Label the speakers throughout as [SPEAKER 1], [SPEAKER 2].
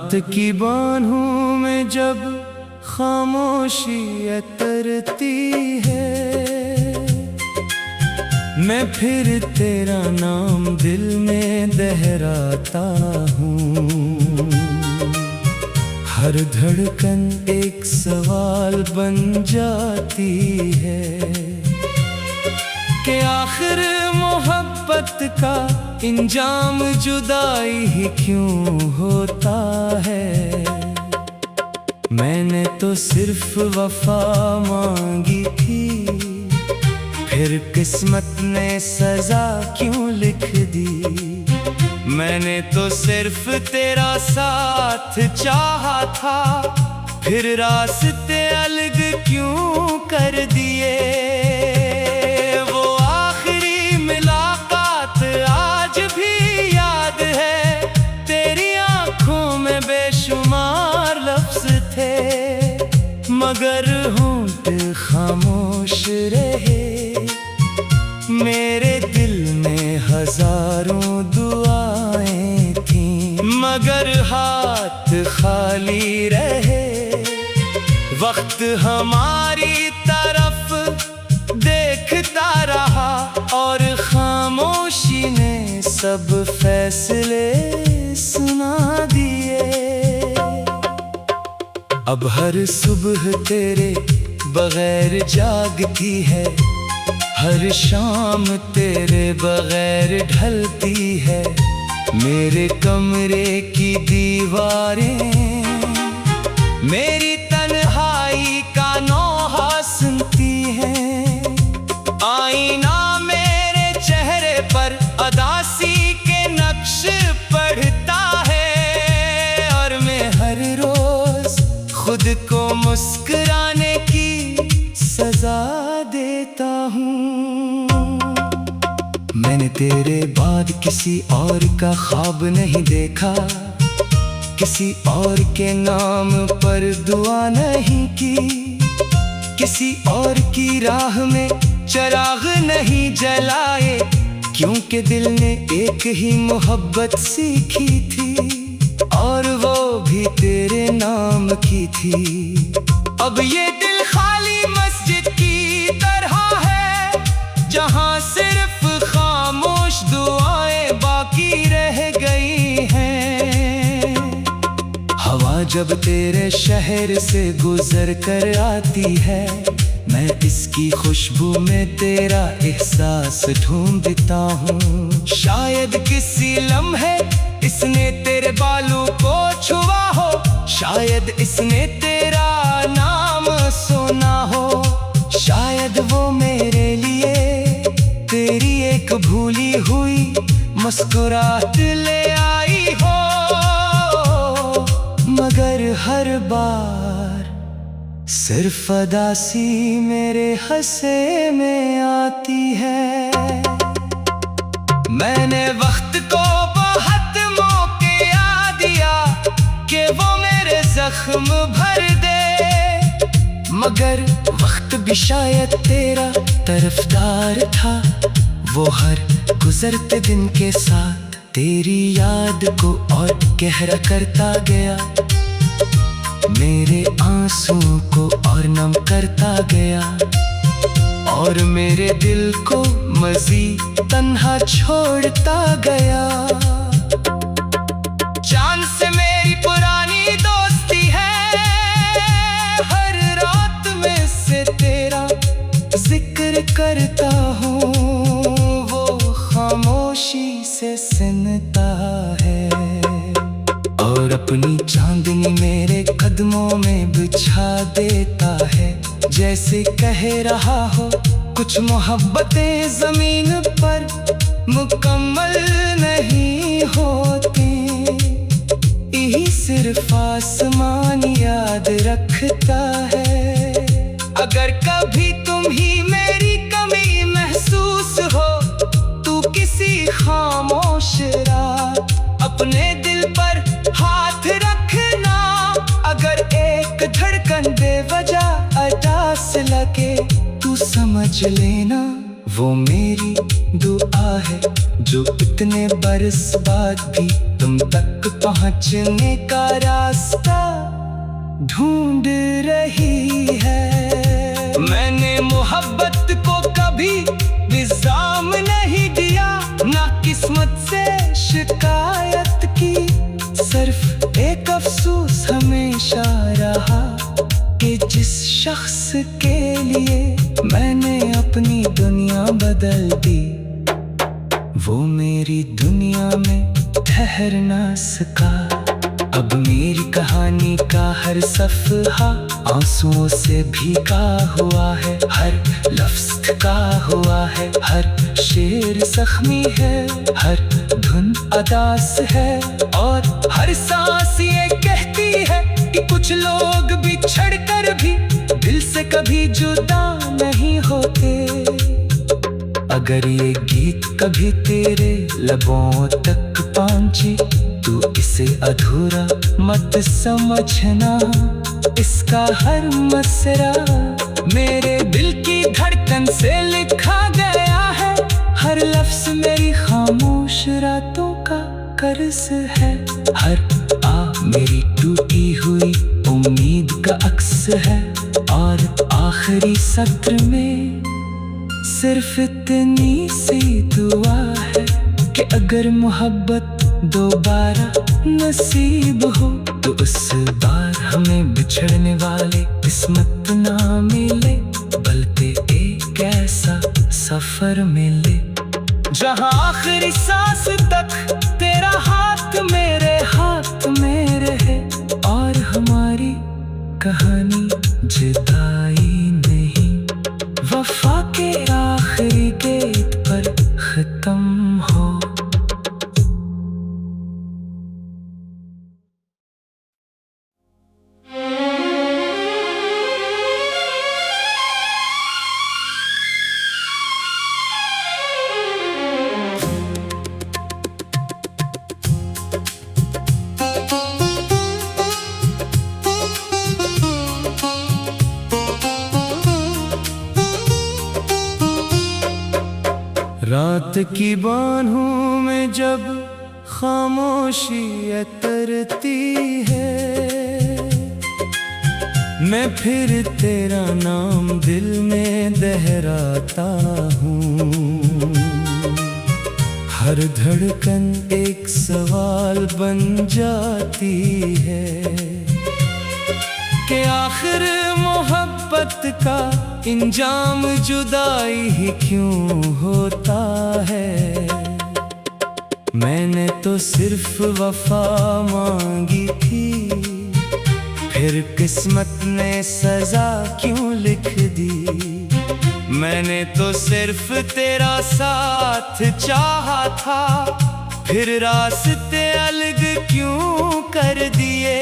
[SPEAKER 1] रात की बाहों में जब खामोशी उतरती है, मैं फिर तेरा नाम दिल में दोहराता हूँ। हर धड़कन एक सवाल बन जाती है कि आखिर मोहब्बत का इंजाम जुदाई ही क्यों होता है। मैंने तो सिर्फ वफा मांगी थी, फिर किस्मत ने सजा क्यों लिख दी। मैंने तो सिर्फ तेरा साथ चाहा था, फिर रास्ते अलग क्यों कर दिए। वो आखिरी मुलाकात आज भी याद है, तेरी आंखों में बेशुमार लफ्ज थे, मगर होंठ खामोश रहे। मेरे दिल में हजारों दुआएं थीं, मगर हाथ खाली रहे। वक्त हमारी तरफ देखता रहा और खामोशी ने सब फैसले सुना दिए। अब हर सुबह तेरे बगैर जागती है, हर शाम तेरे बगैर ढलती है। मेरे कमरे की दीवारें मेरी तन्हाई का नौहा सुनती हैं। आईना मेरे चेहरे पर अदासी के नक्श पढ़ता है, और मैं हर रोज खुद को मुस्कुराने की सजा देता हूँ। मैंने तेरे बाद किसी और का ख्वाब नहीं देखा, किसी और के नाम पर दुआ नहीं की, किसी और की राह में चिराग नहीं जलाए, क्योंकि दिल ने एक ही मोहब्बत सीखी थी, और वो भी तेरे नाम की थी। अब ये दिल खाली मस्जिद की तरह है, जहाँ सिर्फ खामोश दुआएं बाकी रह गई हैं। हवा जब तेरे शहर से गुजर कर आती है, मैं इसकी खुशबू में तेरा एहसास ढूंढता हूँ। शायद किसी लम्हे इसने तेरे बालों को छुआ हो, शायद इसने तेरा नाम सुना हो, शायद वो मेरे लिए तेरी एक भूली हुई मुस्कुराहट ले आई हो। मगर हर बार सिर्फ अदासी मेरे हंसे में आती है। मैंने वक्त को बहुत मौका दिया कि वो मेरे जख्म भर दे, मगर वक्त भी शायद तेरा तरफदार था। वो हर गुजरते दिन के साथ तेरी याद को और गहरा करता गया, मेरे आंसुओं को और नम करता गया, और मेरे दिल को मज़ीद तन्हा छोड़ता गया। चांद से मेरी पुरानी दोस्ती है, हर रात में से तेरा जिक्र करता हूँ, वो खामोशी से सुनता है, और अपनी चांदनी मेरे कदमों में बिछा देता है। जैसे कह रहा हो कुछ मोहब्बतें जमीन पर मुकम्मल नहीं होती, यही सिर्फ आसमान याद रखता है। अगर कभी तुम ही मेरी कमी महसूस हो, तू किसी खामोश रात अपने दिल पर हाथ रखना। अगर एक धड़कन बेवजह अदास लगे, तू समझ लेना वो मेरी दुआ है, जो इतने बरस बाद भी तुम तक पहुंचने का रास्ता ढूंढ रही है। मैंने मोहब्बत को कभी विज़ाम नहीं दिया, ना किस्मत से शिकायत की, सिर्फ एक अफसोस हमेशा रहा कि जिस शख्स के लिए मैंने अपनी दुनिया बदल दी, वो मेरी दुनिया में ठहर ना सका। अब मेरी कहानी का हर सफ़हा आंसुओं से भीगा हुआ है, हर लफ्ज़ थका हुआ है, हर शेर जख्मी है, हर धुन अदास है, और हर सांस ये कहती है कि कुछ लोग बिछड़ कर भी दिल से कभी जुदा नहीं होते। अगर ये गीत कभी तेरे लबों तक पहुंची, तू इसे अधूरा मत समझना, इसका हर मसरा मेरे दिल की धड़कन से लिखा गया है, हर लफ्ज़ मेरी खामोश रातों का कर्ज है, हर आ मेरी टूटी हुई उम्मीद का अक्स है, और आखिरी सत्र में सिर्फ इतनी सी दुआ है कि अगर मोहब्बत दोबारा नसीब हो, तो उस बार हमें बिछड़ने वाले किस्मत ना मिले, बल्कि एक ऐसा सफर मिले जहाँ आखिरी सांस तक तेरा हाथ मेरे हाथ में रहे, और हमारी कहानी जुदाई नहीं, वफा के आखिरी गेट पर खत्म हो। रात की बाहों में जब खामोशी अतरती है, मैं फिर तेरा नाम दिल में दोहराता हूँ, हर धड़कन एक सवाल बन जाती है कि आखिर मोहब्बत का इंजाम जुदाई ही क्यों होता है। मैंने तो सिर्फ वफा मांगी थी, फिर किस्मत ने सजा क्यों लिख दी। मैंने तो सिर्फ तेरा साथ चाहा था, फिर रास्ते अलग क्यों कर दिए।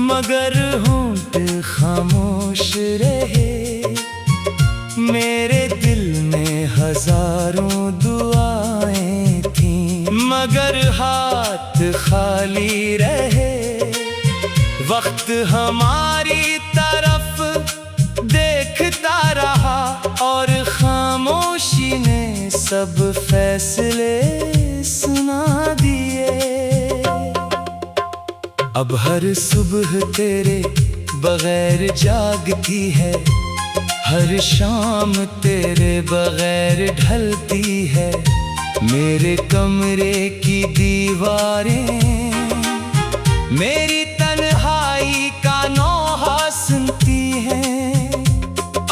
[SPEAKER 1] मगर होंठ खामोश रहे, मेरे दिल में हजारों दुआएं थीं, मगर हाथ खाली रहे। वक्त हमारी तरफ देखता रहा और खामोशी ने सब फैसले सुना दिए। अब हर सुबह तेरे बगैर जागती है, हर शाम तेरे बगैर ढलती है। मेरे कमरे की दीवारें मेरी तन्हाई का नौहा सुनती हैं।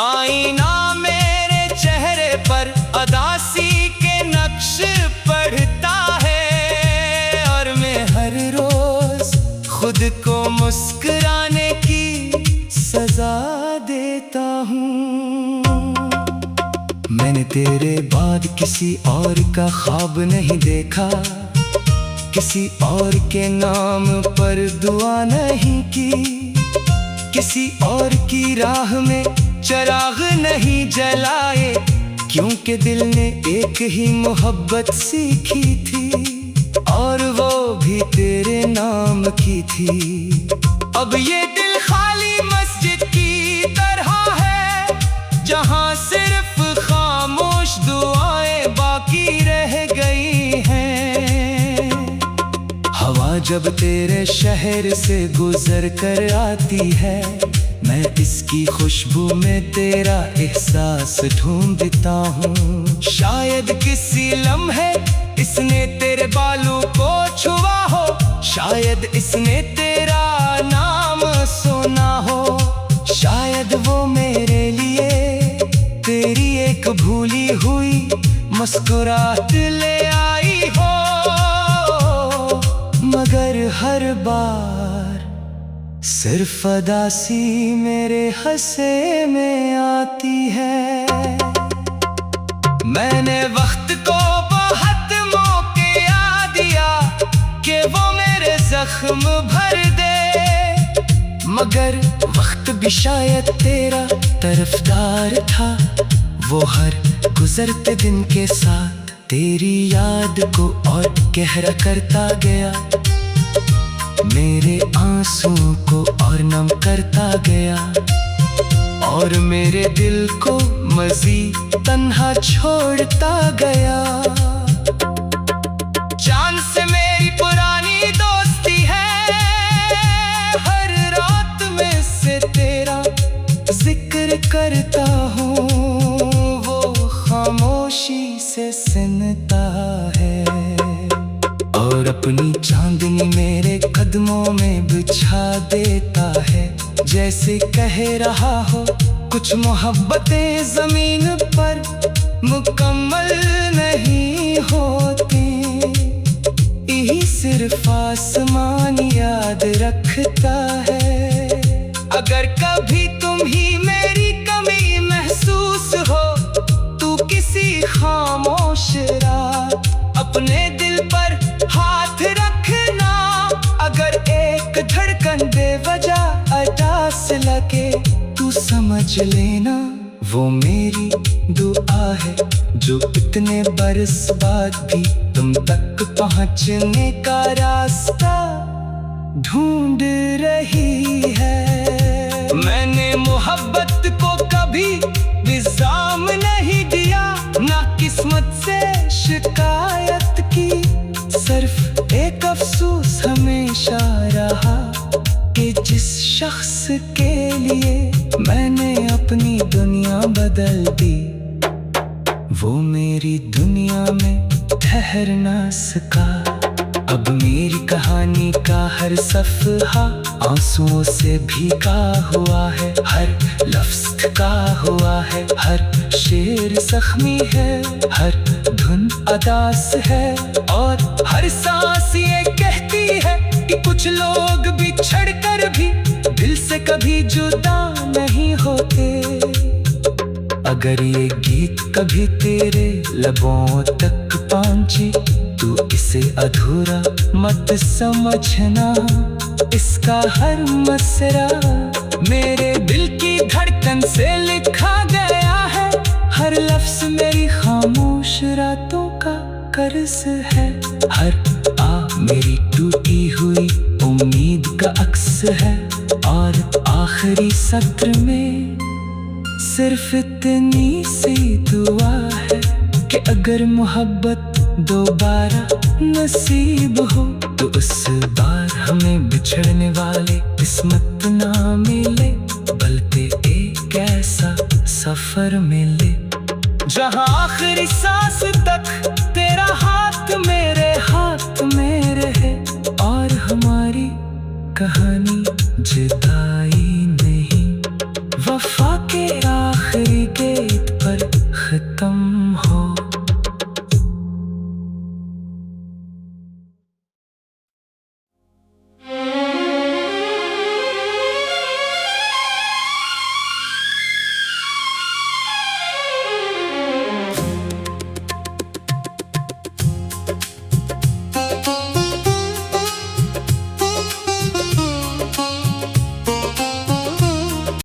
[SPEAKER 1] आईना मेरे चेहरे पर अदासी के नक्श पढ़ता है, और मैं हर रोज खुद को मुस्कुराने की सजा देता हूँ। मैंने तेरे बाद किसी और का ख्वाब नहीं देखा, किसी और के नाम पर दुआ नहीं की, किसी और की राह में चिराग नहीं जलाए, क्योंकि दिल ने एक ही मोहब्बत सीखी थी, और वो भी तेरे नाम की थी। अब ये दिल खाली मस्जिद की तरह है, जहां सिर्फ खामोश दुआएं बाकी रह गई हैं। हवा जब तेरे शहर से गुजर कर आती है, मैं इसकी खुशबू में तेरा एहसास ढूंढता हूँ। शायद किसी लम्हे इसने तेरे बालों को छुआ हो, शायद इसने तेरा नाम सुना हो, शायद वो मेरे लिए तेरी एक भूली हुई मुस्कुराहट ले आई हो। मगर हर बार सिर्फ अदासी मेरे हंसे में आती है। मैंने वक्त को बहुत मौका दिया कि वो मेरे जख्म भर दे, मगर वक्त भी शायद तेरा तरफदार था। वो हर गुजरते दिन के साथ तेरी याद को और गहरा करता गया, मेरे आंसुओं को और नम करता गया, और मेरे दिल को मज़ीद तन्हा छोड़ता गया। चांद से मेरी पुरानी दोस्ती है, हर रात में से तेरा जिक्र करता हूँ, वो खामोशी से सुनता है, और अपनी चांदनी मेरे कदमों में बिछा देता है। जैसे कह रहा हो कुछ मोहब्बतें जमीन पर मुकम्मल नहीं होती, यही सिर्फ आसमान याद रखता है। अगर कभी तुम ही मेरी कमी महसूस हो, तू किसी खामोश रात अपने दिल पर हाथ रखना। अगर एक धड़कन बेवजह अदास लगे, तू समझ लेना वो मेरी दुआ है, जो इतने बरस बाद भी तुम तक पहुंचने का रास्ता ढूंढ रही है। मैंने मोहब्बत को कभी विज़ाम नहीं दिया, ना किस्मत से शिकायत की, सिर्फ एक अफसोस हमेशा रहा कि जिस शख्स के लिए मैंने अपनी दुनिया बदल दी, वो मेरी दुनिया में ठहर ना सका। अब मेरी कहानी का हर सफ़हा आंसुओं से भीगा हुआ है, हर लफ्ज़ थका हुआ है, हर शेर ज़ख्मी है, हर धुन अदास है, और हर सांस ये कहती है कि कुछ लोग बिछड़ कर भी दिल से कभी जुदा नहीं होते। अगर ये गीत कभी तेरे लबों तक पहुंचे, तू इसे अधूरा मत समझना, इसका हर मसरा मेरे दिल की धड़कन से लिखा गया है। हर लफ्ज़ मेरी खामोश रातों का कर्ज है, हर आ मेरी टूटी हुई उम्मीद का अक्स है, और आखिरी सत्र में सिर्फ इतनी सी दुआ है कि अगर मोहब्बत दोबारा नसीब हो, तो उस बार हमें बिछड़ने वाले किस्मत ना मिले, बल्कि एक ऐसा सफर मिले जहां आखिरी सांस तक